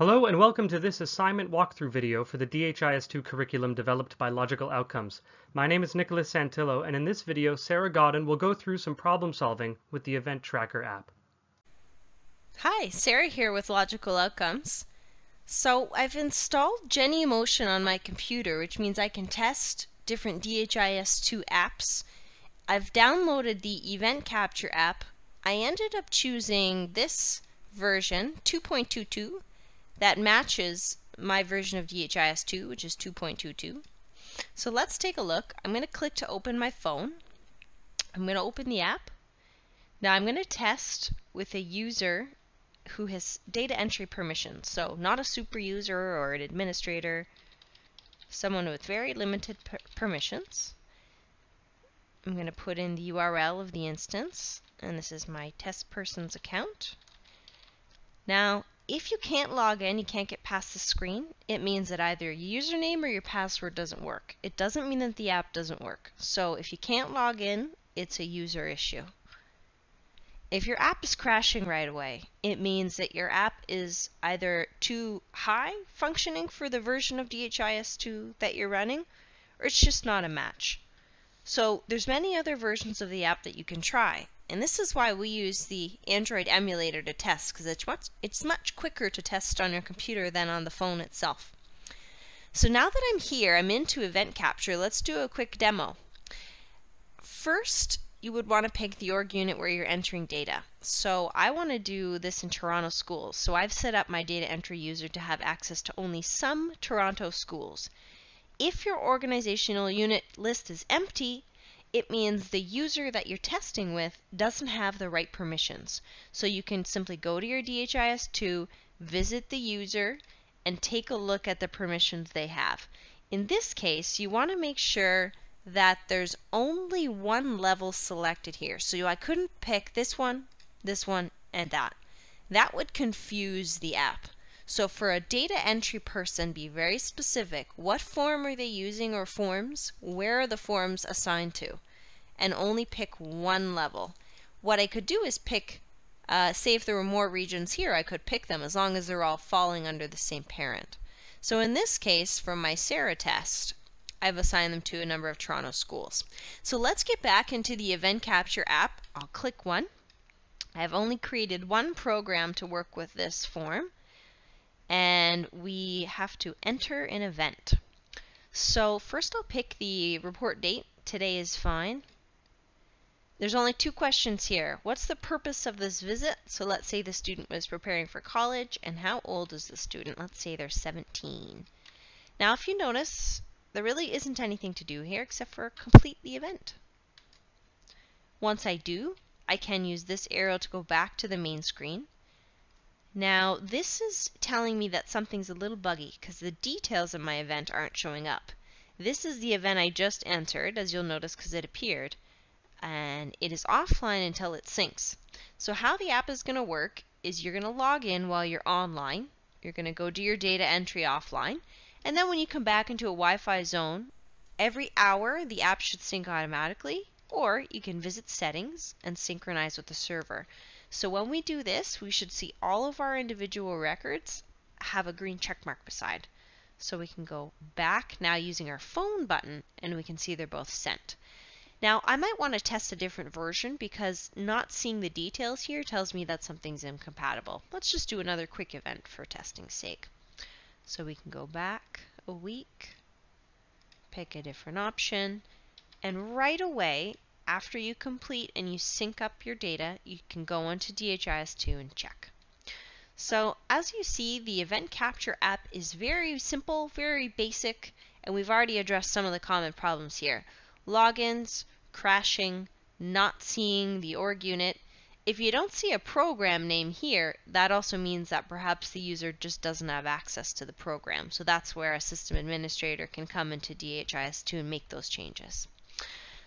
Hello and welcome to this assignment walkthrough video for the DHIS2 curriculum developed by Logical Outcomes. My name is Nicholas Santillo, and in this video Sara Gaudon will go through some problem solving with the Event Tracker app. Hi, Sara here with Logical Outcomes. So I've installed Genymotion on my computer, which means I can test different DHIS2 apps. I've downloaded the Event Capture app. I ended up choosing this version, 2.22, that matches my version of DHIS2, which is 2.22. So let's take a look. I'm going to click to open my phone. I'm going to open the app. Now I'm going to test with a user who has data entry permissions, so not a super user or an administrator, someone with very limited permissions. I'm going to put in the URL of the instance, and this is my test person's account. Now, if you can't log in, you can't get past the screen, it means that either your username or your password doesn't work. It doesn't mean that the app doesn't work. So if you can't log in, it's a user issue. If your app is crashing right away, it means that your app is either too high functioning for the version of DHIS2 that you're running, or it's just not a match. So there's many other versions of the app that you can try, and this is why we use the Android emulator to test, because it's much quicker to test on your computer than on the phone itself. So now that I'm here, I'm into Event Capture, let's do a quick demo. First, you would want to pick the org unit where you're entering data. So I want to do this in Toronto schools, so I've set up my data entry user to have access to only some Toronto schools. If your organizational unit list is empty, it means the user that you're testing with doesn't have the right permissions. So you can simply go to your DHIS2, visit the user, and take a look at the permissions they have. In this case, you want to make sure that there's only one level selected here. So I couldn't pick this one, and that. That would confuse the app. So for a data entry person, be very specific. What form are they using or forms? Where are the forms assigned to? And only pick one level. What I could do is pick, say if there were more regions here, I could pick them as long as they're all falling under the same parent. So in this case, for my Sara test, I've assigned them to a number of Toronto schools. So let's get back into the Event Capture app. I'll click one. I've only created one program to work with this form, and we have to enter an event. So first I'll pick the report date. Today is fine. There's only two questions here. What's the purpose of this visit? So let's say the student was preparing for college, and how old is the student? Let's say they're 17. Now if you notice, there really isn't anything to do here except for complete the event. Once I do, I can use this arrow to go back to the main screen. Now this is telling me that something's a little buggy because the details of my event aren't showing up. This is the event I just entered, as you'll notice because it appeared, and it is offline until it syncs. So how the app is going to work is you're going to log in while you're online. You're going to go do your data entry offline. And then when you come back into a Wi-Fi zone, every hour the app should sync automatically, or you can visit settings and synchronize with the server. So when we do this, we should see all of our individual records have a green check mark beside. So we can go back now using our phone button, and we can see they're both sent. Now I might want to test a different version because not seeing the details here tells me that something's incompatible. Let's just do another quick event for testing's sake. So we can go back a week, pick a different option, and right away, after you complete and you sync up your data, you can go onto DHIS2 and check. So as you see, the Event Capture app is very simple, very basic, and we've already addressed some of the common problems here. Logins, crashing, not seeing the org unit. If you don't see a program name here, that also means that perhaps the user just doesn't have access to the program. So that's where a system administrator can come into DHIS2 and make those changes.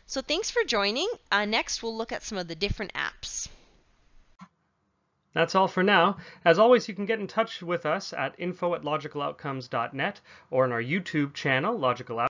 So thanks for joining. Next we'll look at some of the different apps. That's all for now. As always, you can get in touch with us at info@logicaloutcomes.net or on our YouTube channel, Logical Outcomes.